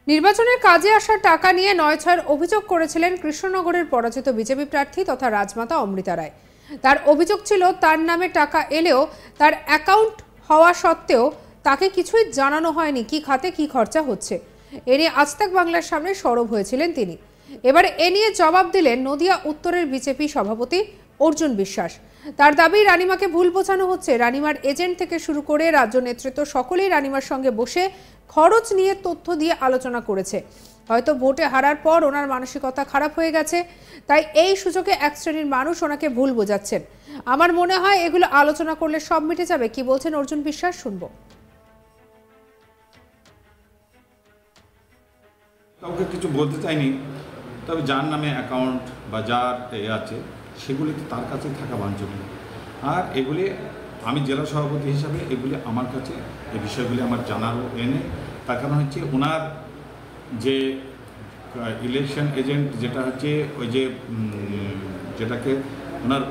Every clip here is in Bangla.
নির্বাচনের কাজে আসা টাকা নিয়ে নয়ছয়ের অভিযোগ করেছিলেন কৃষ্ণনগরের পরাজিত বিজেপি প্রার্থী তথা রাজমাতা অমৃতা রায়। তার অভিযোগ ছিল তার নামে টাকা এলেও তার অ্যাকাউন্ট হওয়া সত্ত্বেও তাকে কিছুই জানানো হয়নি কি খাতে কি খরচা হচ্ছে। এ নিয়ে আজ তাক বাংলার সামনে সরব হয়েছিলেন তিনি। এবার এ নিয়ে জবাব দিলেন নদিয়া উত্তরের বিজেপি সভাপতি অর্জুন বিশ্বাস। তার দাবি রানিমাকে ভুল বোঝানো হচ্ছে। রানিমার এজেন্ট থেকে শুরু করে রাজ্য নেতৃত্ব সকলেই রানিমার সঙ্গে বসে খরচ নিয়ে তথ্য দিয়ে আলোচনা করেছে। হয়তো ভোটে হারার পর ওনার মানসিকতা খারাপ হয়ে গেছে, তাই এই সুযোগে এক শ্রেণীর মানুষ ওনাকে ভুল বোঝাচ্ছেন। আমার মনে হয় এগুলো আলোচনা করলে সব মিটে যাবে। কি বলছেন অর্জুন বিশ্বাস, শুনবো। কাউকে কিছু বলতে চাইনি, তবে যার নামে অ্যাকাউন্ট বা যার আছে সেগুলি তো তার কাছে থাকা বাঞ্ছনীয়। আর এগুলি আমি জেলা সভাপতি হিসাবে এগুলি আমার কাছে এই বিষয়গুলি আমার জানারও এনে, তার কারণ হচ্ছে ওনার যে ইলেকশন এজেন্ট যেটা হচ্ছে ওই যে যেটাকে ওনার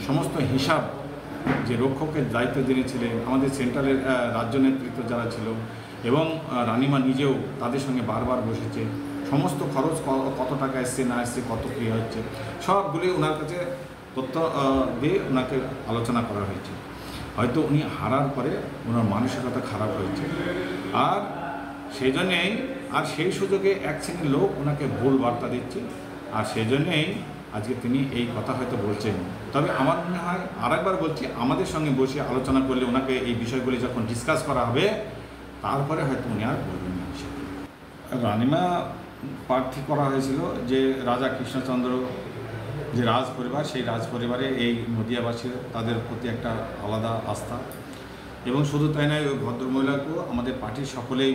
সমস্ত হিসাব যে রক্ষকের দায়িত্ব দিয়েছিলেন আমাদের সেন্ট্রালের রাজ্য নেতৃত্ব যারা ছিল এবং রানিমা নিজেও তাদের সঙ্গে বারবার বসেছে। সমস্ত খরচ কত টাকা এসছে না এসছে, কত কী হচ্ছে, সবগুলি ওনার কাছে তথ্য দিয়ে ওনাকে আলোচনা করা হয়েছে। হয়তো উনি হারার পরে ওনার মানসিকতা খারাপ হয়েছে, আর সেই জন্যেই আর সেই সুযোগে এক শ্রেণীর লোক ওনাকে ভুল বার্তা দিচ্ছে, আর সেই জন্যেই আজকে তিনি এই কথা হয়তো বলছেন। তবে আমার মনে হয় আরেকবার বলছি, আমাদের সঙ্গে বসে আলোচনা করলে ওনাকে এই বিষয়গুলি যখন ডিসকাস করা হবে তারপরে হয়তো উনি আর বলবেন না। রানিমা প্রার্থী করা হয়েছিল যে রাজা কৃষ্ণচন্দ্র যে রাজ পরিবার, সেই রাজ পরিবারে এই নদিয়াবাসী তাদের প্রতি একটা আলাদা আস্থা, এবং শুধু তাই নয় ওই ভদ্রমহিলাকেও আমাদের পার্টির সকলেই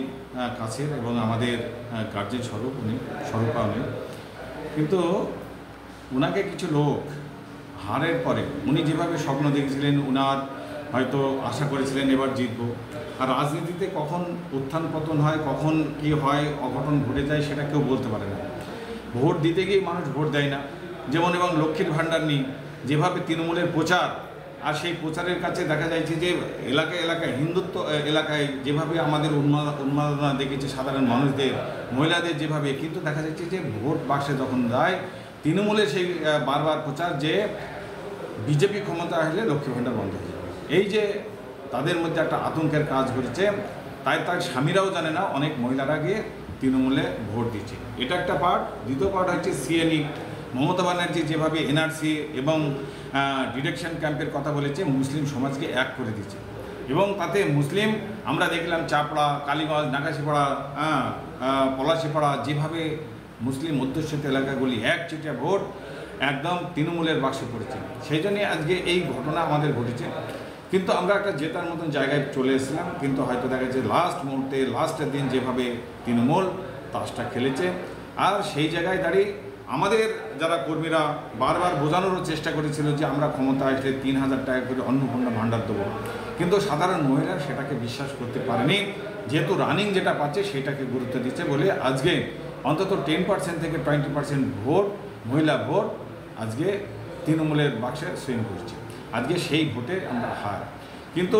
কাছের এবং আমাদের গার্জেন স্বরূপ উনি স্বরূপা উনি। কিন্তু ওনাকে কিছু লোক হারের পরে উনি যেভাবে স্বপ্ন দেখেছিলেন, ওনার হয়তো আশা করেছিলেন এবার জিতব, আর রাজনীতিতে কখন উত্থান পতন হয়, কখন কি হয়, অঘটন ঘটে যায় সেটা কেউ বলতে পারে না। ভোট দিতে গিয়ে মানুষ ভোট দেয় না, যেমন এবং লক্ষ্মীর ভাণ্ডার নিয়ে যেভাবে তৃণমূলের প্রচার, আর সেই প্রচারের কাছে দেখা যাচ্ছে যে এলাকায় এলাকায় হিন্দুত্ব এলাকায় যেভাবে আমাদের উন্মাদনা দেখেছে সাধারণ মানুষদের, মহিলাদের যেভাবে, কিন্তু দেখা যাচ্ছে যে ভোট বাক্সে যখন যায় তৃণমূলের সেই বারবার প্রচার যে বিজেপি ক্ষমতা আসলে লক্ষ্মী ভাণ্ডার বন্ধ হয়ে যাবে। এই যে তাদের মধ্যে একটা আতঙ্কের কাজ করেছে, তাই তার স্বামীরাও জানে না অনেক মহিলারা গিয়ে তৃণমূলে ভোট দিচ্ছে। এটা একটা পার্ট। দ্বিতীয় পার্ট হচ্ছে সিএনই। মমতা ব্যানার্জি যেভাবে এনআরসি এবং ডিডাকশন ক্যাম্পের কথা বলেছে, মুসলিম সমাজকে এক করে দিচ্ছে, এবং তাতে মুসলিম আমরা দেখলাম চাপড়া, কালীগঞ্জ, নাকাশিপাড়া, পলাশিপাড়া, যেভাবে মুসলিম অধ্যুষিত এলাকাগুলি একচেটিয়া ভোট একদম তৃণমূলের বাক্সে পড়েছে। সেই জন্যে আজকে এই ঘটনা আমাদের ঘটেছে। কিন্তু আমরা একটা জেতার মতন জায়গায় চলে এসেছিলাম, কিন্তু হয়তো দেখা যাচ্ছে লাস্ট মুহূর্তে লাস্টের দিন যেভাবে তৃণমূল তাসটা খেলেছে, আর সেই জায়গায় দাঁড়িয়ে আমাদের যারা কর্মীরা বারবার বোঝানোরও চেষ্টা করেছিল যে আমরা ক্ষমতা আসলে 3000 টাকা করে অন্নপূর্ণা ভাণ্ডার দেবো, কিন্তু সাধারণ মহিলা সেটাকে বিশ্বাস করতে পারেনি। যেহেতু রানিং যেটা পাচ্ছে সেটাকে গুরুত্ব দিচ্ছে বলে আজকে অন্তত 10% থেকে 20% ভোট, মহিলা ভোট আজকে তৃণমূলের বাক্সে সুইং করছে। আজকে সেই ভোটে আমরা হার। কিন্তু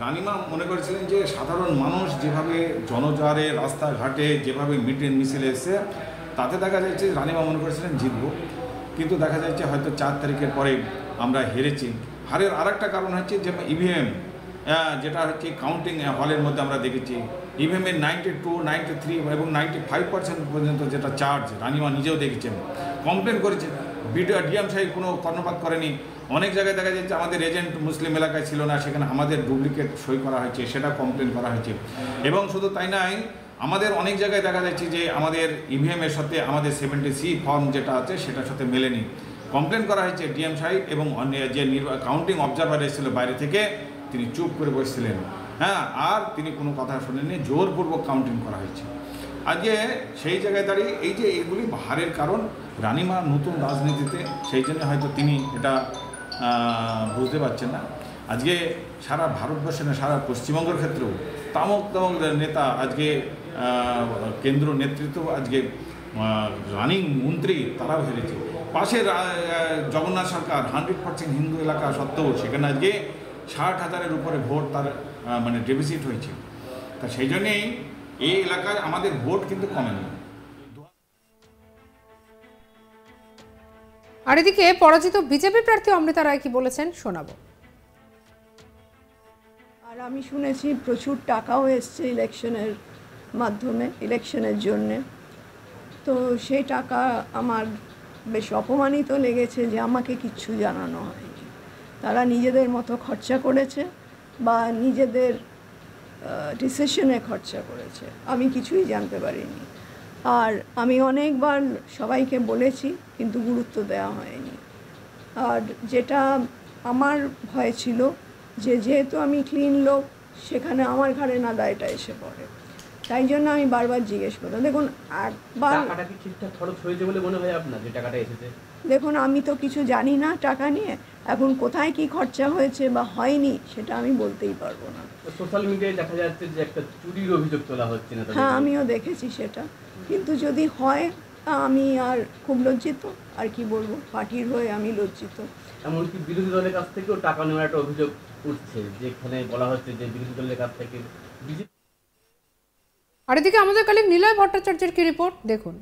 রানিমা মনে করেছিলেন যে সাধারণ মানুষ যেভাবে জনজোয়ারে রাস্তাঘাটে যেভাবে মিছিলে এসে, তাতে দেখা যাচ্ছে রানিমা মনে করেছিলেন জিতব, কিন্তু দেখা যাচ্ছে হয়তো 4 তারিখের পরে আমরা হেরেছি। হারের আরেকটা কারণ হচ্ছে যে ইভিএম যেটা হচ্ছে কাউন্টিং হলের মধ্যে আমরা দেখেছি ইভিএমের 92, 93 এবং 95% পর্যন্ত যেটা চার্জ রানিমা নিজেও দেখেছেন, কমপ্লেন করেছেন। ডিএম সাহেব কোনো কর্ণপাত করেনি। অনেক জায়গায় দেখা যাচ্ছে আমাদের এজেন্ট মুসলিম এলাকায় ছিল না, সেখানে আমাদের ডুপ্লিকেট সই করা হয়েছে, সেটা কমপ্লেন করা হয়েছে। এবং শুধু তাই নয়, আমাদের অনেক জায়গায় দেখা যাচ্ছে যে আমাদের ইভিএমের সাথে আমাদের 70C ফর্ম যেটা আছে সেটার সাথে মেলেনি, কমপ্লেন করা হয়েছে। ডিএম সাহেব এবং যে কাউন্টিং অবজারভার এসেছিল বাইরে থেকে, তিনি চুপ করে বসছিলেন, আর তিনি কোনো কথা শোনেননি, জোরপূর্বক কাউন্টিং করা হয়েছে। আজকে সেই জায়গায় দাঁড়িয়ে এই যে এগুলি হারের কারণ রানিমা নতুন রাজনীতিতে, সেই জন্য হয়তো তিনি এটা বুঝতে পারছেন না। আজকে সারা ভারতবর্ষে না, সারা পশ্চিমবঙ্গের ক্ষেত্রেও তামক নেতা আজকে কেন্দ্র নেতৃত্ব আজকে রানিং মন্ত্রী তারাও হেরেছে। পাশের জগন্নাথ সরকার 100% হিন্দু এলাকা সত্ত্বেও সেখানে আজকে 60,000-এর উপরে ভোট তার মানে ডেফিসিট হয়েছে। তা সেই জন্যেই এই এলাকায় আমাদের ভোট কিন্তু কমেনি। আর এদিকে পরাজিত বিজেপি প্রার্থী অমৃতা রায় কি বলেছেন শোনাবো। আর আমি শুনেছি প্রচুর টাকাও এসছে ইলেকশনের মাধ্যমে, ইলেকশনের জন্যে। তো সেই টাকা আমার বেশ অপমানিত লেগেছে যে আমাকে কিচ্ছু জানানো হয়নি। তারা নিজেদের মতো খরচা করেছে বা নিজেদের ডিসিশনে খরচা করেছে, আমি কিছুই জানতে পারিনি। আর আমি অনেকবার সবাইকে বলেছি কিন্তু গুরুত্ব দেওয়া হয়নি। আর যেটা আমার ভয় ছিল যে যেহেতু আমি ক্লিন লোক, সেখানে আমার ঘাড়ে না দায়টা এসে পড়ে, তাই জন্য আমি বারবার জিজ্ঞেস করতাম। দেখুন একবার টাকাটা কি ঠিকঠাক খরচ হয়েছে বলে মনে হয় আপনার, যে টাকাটা এসেছে? দেখুন আমি তো কিছু জানি না টাকা নিয়ে, এখন কোথায় কি খরচা হয়েছে বা হয়নি সেটা আমি বলতেই পারবো না। সোশ্যাল মিডিয়ায় দেখা যাচ্ছে যে একটা চুরির অভিযোগ তোলা হচ্ছে না? হ্যাঁ, আমিও দেখেছি সেটা, কিন্তু যদি হয় আমি আর খুব লজ্জিত। আর কি বলবো, পার্টির হয়ে আমি লজ্জিত। এমনকি বিরোধী দলের কাছ থেকেও টাকা নেওয়ার একটা অভিযোগ উঠছে, যেখানে বলা হচ্ছে যে বিরোধী দলের কাছ থেকে বিজেপি। আর এদিকে আমাদের কলিগ নিলয় ভট্টাচার্যের কি রিপোর্ট দেখুন।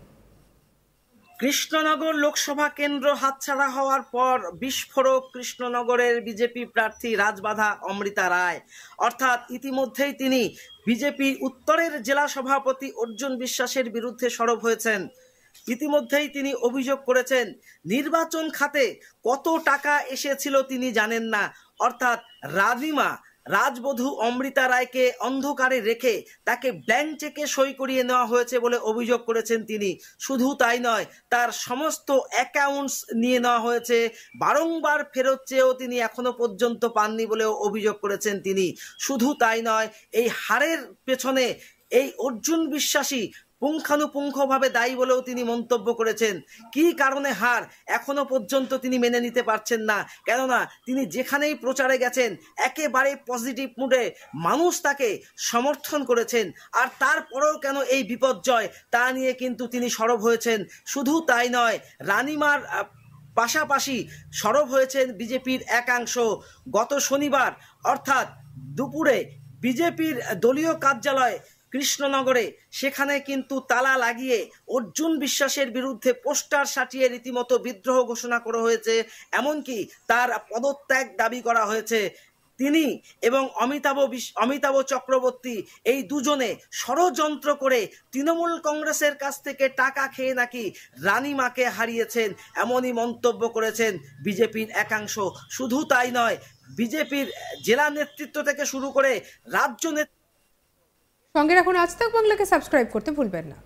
কৃষ্ণনগর লোকসভা কেন্দ্র হাতছাড়া হওয়ার পর বিস্ফোরক কৃষ্ণনগরের বিজেপি প্রার্থী রাজবাধা অমৃতা রায়। অর্থাৎ ইতিমধ্যেই তিনি বিজেপির উত্তরের জেলা সভাপতি অর্জুন বিশ্বাসের বিরুদ্ধে সরব হয়েছেন। ইতিমধ্যেই তিনি অভিযোগ করেছেন নির্বাচন খাতে কত টাকা এসেছিল তিনি জানেন না। অর্থাৎ রাধিমা রাজবধূ অমৃতা রায়কে অন্ধকারে রেখে তাকে ব্ল্যাঙ্ক চেকে সই করিয়ে নেওয়া হয়েছে বলে অভিযোগ করেছেন তিনি। শুধু তাই নয়, তার সমস্ত অ্যাকাউন্টস নিয়ে নেওয়া হয়েছে, বারংবার ফেরত চেয়েও তিনি এখনো পর্যন্ত পাননি বলেও অভিযোগ করেছেন তিনি। শুধু তাই নয়, এই হারের পেছনে এই অর্জুন বিশ্বাসী পুঙ্খানুপুঙ্খভাবে দায়ী বলেও তিনি মন্তব্য করেছেন। কি কারণে হার এখনো পর্যন্ত তিনি মেনে নিতে পারছেন না, কেননা তিনি যেখানেই প্রচারে গেছেন একেবারে পজিটিভ মুডে মানুষ তাকে সমর্থন করেছেন। আর তারপরেও কেন এই বিপর্যয়, তা নিয়ে কিন্তু তিনি সরব হয়েছেন। শুধু তাই নয়, রানিমার পাশাপাশি সরব হয়েছেন বিজেপির একাংশ। গত শনিবার অর্থাৎ দুপুরে বিজেপির দলীয় কার্যালয় কৃষ্ণনগরে, সেখানে কিন্তু তালা লাগিয়ে অর্জুন বিশ্বাসের বিরুদ্ধে পোস্টার সাটিয়ে রীতিমতো বিদ্রোহ ঘোষণা করা হয়েছে। এমনকি তার পদত্যাগ দাবি করা হয়েছে। তিনি এবং অমিতাভ চক্রবর্তী এই দুজনে ষড়যন্ত্র করে তৃণমূল কংগ্রেসের কাছ থেকে টাকা খেয়ে নাকি রানিমাকে হারিয়েছেন, এমনই মন্তব্য করেছেন বিজেপির একাংশ। শুধু তাই নয়, বিজেপির জেলা নেতৃত্ব থেকে শুরু করে রাজ্য নেতৃত্ব। সঙ্গে রাখুন আজ তাক বাংলাকে, সাবস্ক্রাইব করতে ভুলবেন না।